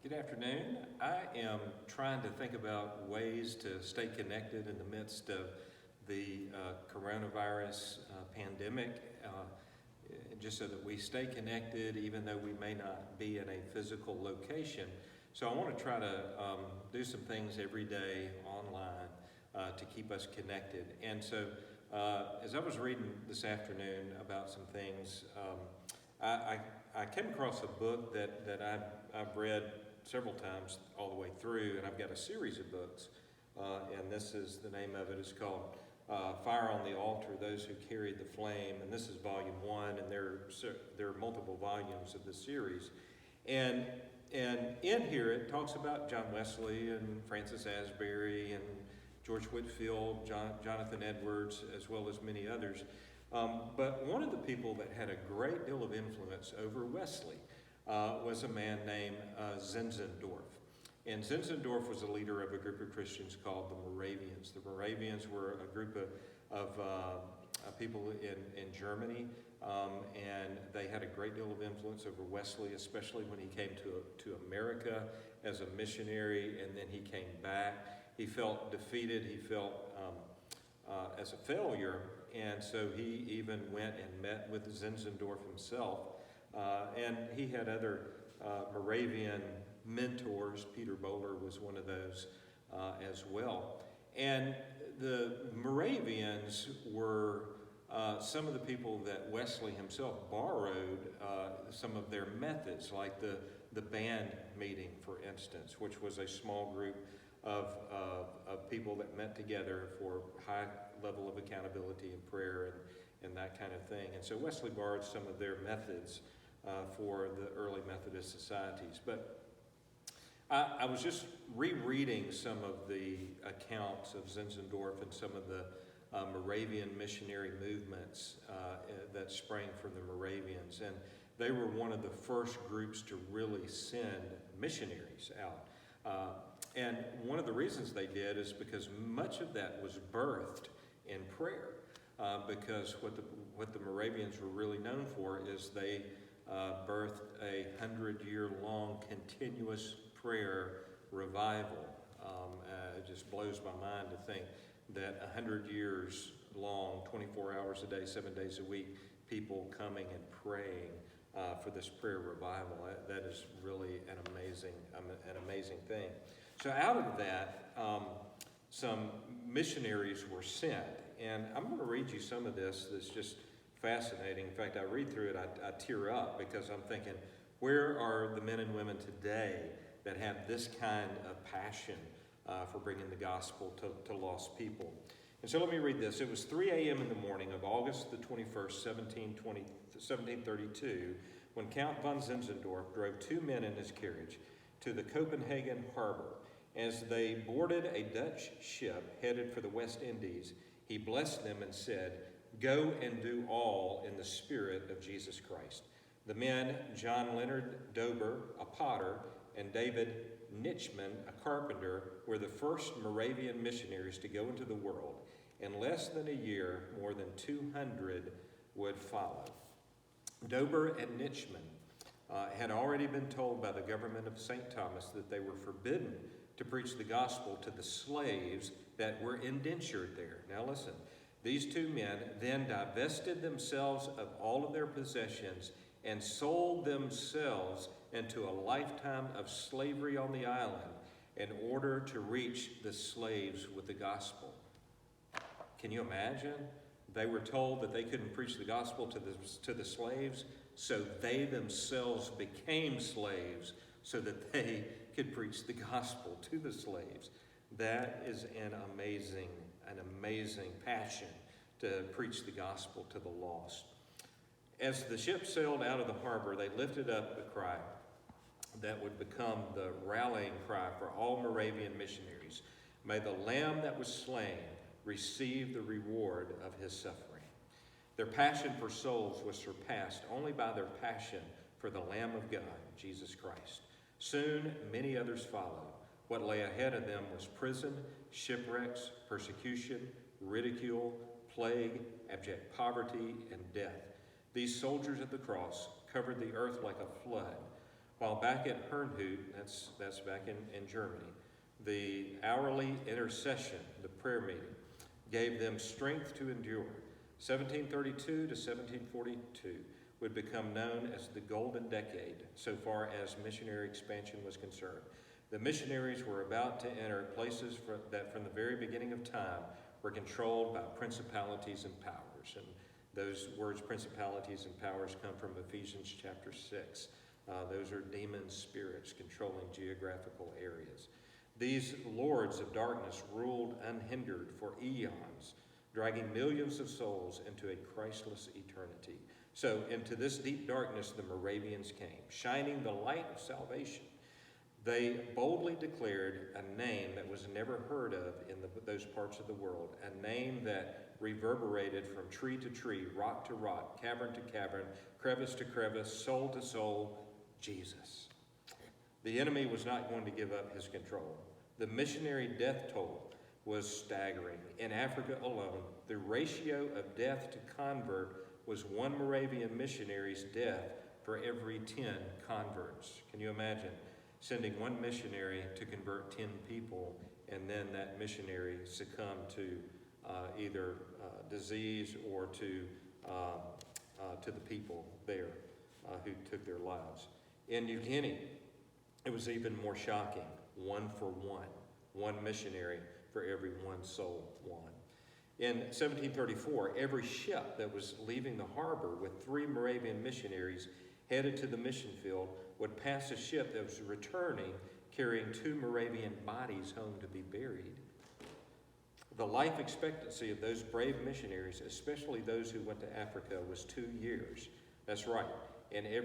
Good afternoon. I am trying to think about ways to stay connected in the midst of the coronavirus pandemic, just so that we stay connected even though we may not be in a physical location. So I want to try to do some things every day online to keep us connected. And so as I was reading this afternoon about some things, I came across a book that I've read several times all the way through, and I've got a series of books, and this is the name of it. It's called Fire on the Altar, Those Who Carried the Flame, and this is volume 1, and there are multiple volumes of the series. And in here it talks about John Wesley and Francis Asbury and George Whitefield, Jonathan Edwards, as well as many others. But one of the people that had a great deal of influence over Wesley was a man named Zinzendorf. And Zinzendorf was a leader of a group of Christians called the Moravians. The Moravians were a group of people in Germany, and they had a great deal of influence over Wesley, especially when he came to America as a missionary, and then he came back. He felt defeated. He felt as a failure, and so he even went and met with Zinzendorf himself. And he had other Moravian mentors. Peter Böhler was one of those as well. And the Moravians were some of the people that Wesley himself borrowed some of their methods, like the band meeting, for instance, which was a small group of people that met together for high level of accountability and prayer and that kind of thing. And so Wesley borrowed some of their methods for the early Methodist societies. But I was just rereading some of the accounts of Zinzendorf and some of the Moravian missionary movements that sprang from the Moravians. And they were one of the first groups to really send missionaries out. And one of the reasons they did is because much of that was birthed in prayer. Because what the Moravians were really known for is they birthed a 100-year-long continuous prayer revival. It just blows my mind to think that 100 years long, 24 hours a day, 7 days a week, people coming and praying for this prayer revival. That is really an amazing thing. So out of that, some missionaries were sent. And I'm going to read you some of this that's just fascinating. In fact, I read through it, I tear up because I'm thinking, where are the men and women today that have this kind of passion for bringing the gospel to lost people? And so let me read this. It was 3 a.m. in the morning of August the 21st, 1732, when Count von Zinzendorf drove 2 men in his carriage to the Copenhagen harbor. As they boarded a Dutch ship headed for the West Indies, he blessed them and said, "Go and do all in the Spirit of Jesus Christ." The men, John Leonard Dober, a potter, and David Nitschmann, a carpenter, were the first Moravian missionaries to go into the world. In less than a year, more than 200 would follow. Dober and Nitschmann had already been told by the government of St. Thomas that they were forbidden to preach the gospel to the slaves that were indentured there. Now listen, these 2 men then divested themselves of all of their possessions and sold themselves into a lifetime of slavery on the island in order to reach the slaves with the gospel. Can you imagine? They were told that they couldn't preach the gospel to the slaves, so they themselves became slaves so that they could preach the gospel to the slaves. That is an amazing passion to preach the gospel to the lost. As the ship sailed out of the harbor, they lifted up a cry that would become the rallying cry for all Moravian missionaries. May the Lamb that was slain receive the reward of his suffering. Their passion for souls was surpassed only by their passion for the Lamb of God, Jesus Christ. Soon, many others followed. What lay ahead of them was prison, shipwrecks, persecution, ridicule, plague, abject poverty, and death. These soldiers of the cross covered the earth like a flood. While back at Herrnhut, that's back in Germany, the hourly intercession, the prayer meeting, gave them strength to endure. 1732 to 1742 would become known as the Golden Decade, so far as missionary expansion was concerned. The missionaries were about to enter places that from the very beginning of time were controlled by principalities and powers. And those words, principalities and powers, come from Ephesians chapter 6. Those are demon spirits controlling geographical areas. These lords of darkness ruled unhindered for eons, dragging millions of souls into a Christless eternity. So into this deep darkness the Moravians came, shining the light of salvation. They boldly declared a name that was never heard of in those parts of the world, a name that reverberated from tree to tree, rock to rock, cavern to cavern, crevice to crevice, soul to soul, Jesus. The enemy was not going to give up his control. The missionary death toll was staggering. In Africa alone, the ratio of death to convert was one Moravian missionary's death for every 10 converts. Can you imagine sending one missionary to convert 10 people, and then that missionary succumbed to either disease or to the people there who took their lives? In New Guinea, it was even more shocking. 1 for 1. One missionary for every one soul won. In 1734, every ship that was leaving the harbor with 3 Moravian missionaries headed to the mission field would pass a ship that was returning carrying 2 Moravian bodies home to be buried. The life expectancy of those brave missionaries, especially those who went to Africa, was 2 years. That's right. And about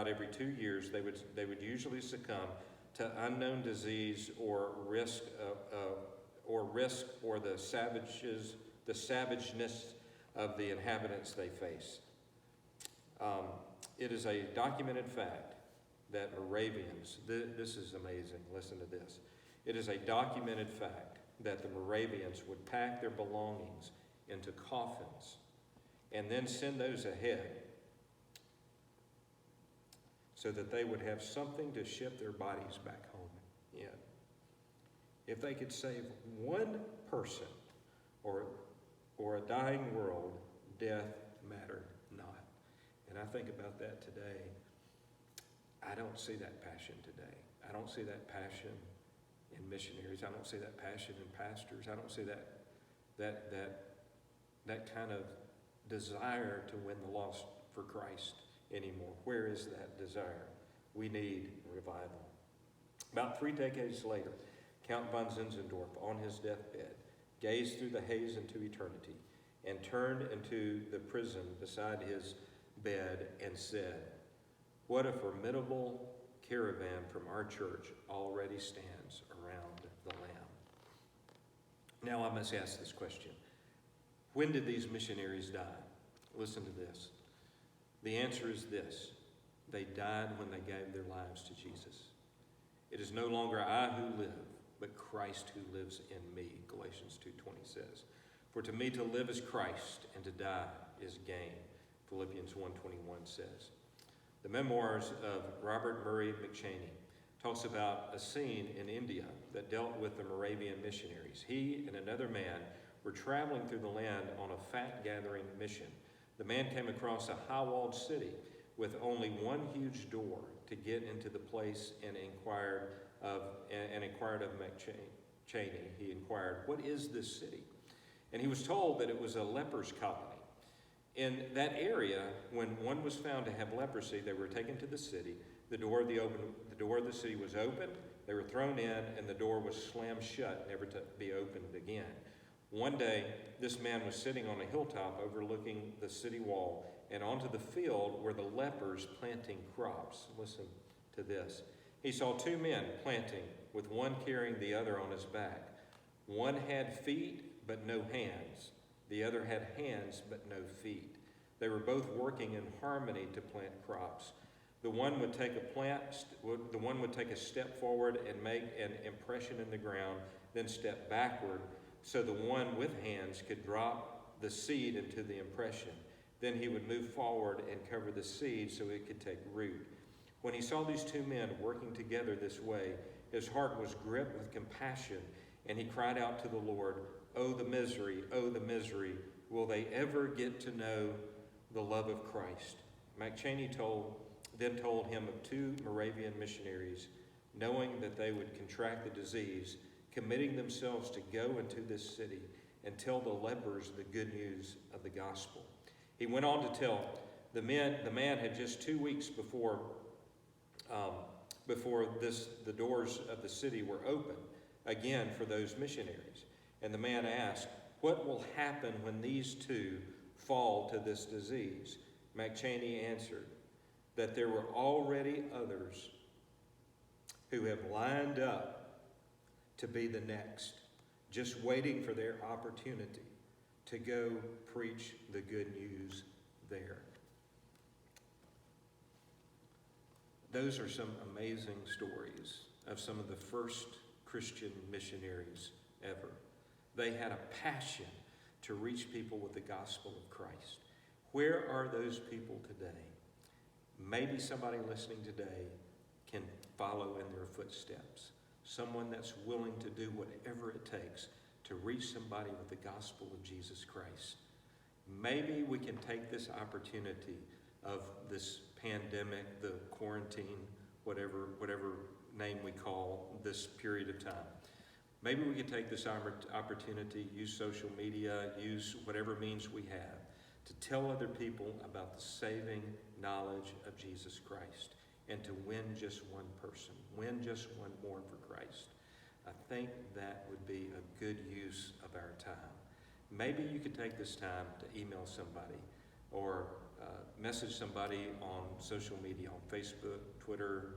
every 2 years, they would usually succumb to unknown disease or risk or the savageness of the inhabitants they face. It is a documented fact that Moravians, this is amazing, listen to this. It is a documented fact that the Moravians would pack their belongings into coffins and then send those ahead so that they would have something to ship their bodies back home in. If they could save one person or a dying world, death mattered not. And I think about that today. I don't see that passion today. I don't see that passion in missionaries. I don't see that passion in pastors. I don't see that kind of desire to win the lost for Christ anymore. Where is that desire? We need revival. About 3 decades later, Count von Zinzendorf, on his deathbed, gazed through the haze into eternity and turned into the prison beside his bed and said, "What a formidable caravan from our church already stands around the Lamb." Now I must ask this question. When did these missionaries die? Listen to this. The answer is this. They died when they gave their lives to Jesus. It is no longer I who live, but Christ who lives in me, Galatians 2:20 says. For to me to live is Christ, and to die is gain, Philippians 1:21 says. The memoirs of Robert Murray McChaney talks about a scene in India that dealt with the Moravian missionaries. He and another man were traveling through the land on a fact-gathering mission. The man came across a high-walled city with only one huge door to get into the place and inquired of McChaney. He inquired, "What is this city?" And he was told that it was a lepers' colony. In that area, when one was found to have leprosy, they were taken to the city. The door of the city was opened. They were thrown in, and the door was slammed shut, never to be opened again. One day, this man was sitting on a hilltop overlooking the city wall, and onto the field were the lepers planting crops. Listen to this. He saw 2 men planting, with one carrying the other on his back. One had feet, but no hands. The other had hands, but no feet. They were both working in harmony to plant crops. The one would take a step forward and make an impression in the ground, then step backward, so the one with hands could drop the seed into the impression. Then he would move forward and cover the seed so it could take root. When he saw these two men working together this way, his heart was gripped with compassion, and he cried out to the Lord, "Oh, the misery, oh, the misery. Will they ever get to know the love of Christ?" McChaney then told him of two Moravian missionaries, knowing that they would contract the disease, committing themselves to go into this city and tell the lepers the good news of the gospel. He went on to tell the man had just 2 weeks before the doors of the city were open again for those missionaries. And the man asked, "What will happen when these two fall to this disease?" McChaney answered that there were already others who have lined up to be the next, just waiting for their opportunity to go preach the good news there. Those are some amazing stories of some of the first Christian missionaries ever. They had a passion to reach people with the gospel of Christ. Where are those people today? Maybe somebody listening today can follow in their footsteps. Someone that's willing to do whatever it takes to reach somebody with the gospel of Jesus Christ. Maybe we can take this opportunity of this pandemic, the quarantine, whatever name we call this period of time. Maybe we can take this opportunity, use social media, use whatever means we have to tell other people about the saving knowledge of Jesus Christ and to win just one person, win just one more for Christ. I think that would be a good use of our time. Maybe you could take this time to email somebody or message somebody on social media, on Facebook, Twitter,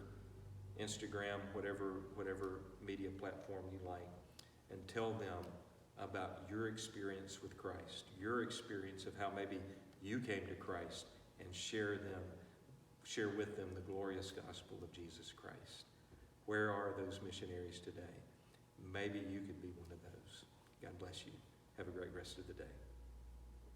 Instagram, whatever media platform you like, and tell them about your experience with Christ, your experience of how maybe you came to Christ, and share with them the glorious gospel of Jesus Christ. Where are those missionaries today? Maybe you could be one of those. God bless you. Have a great rest of the day.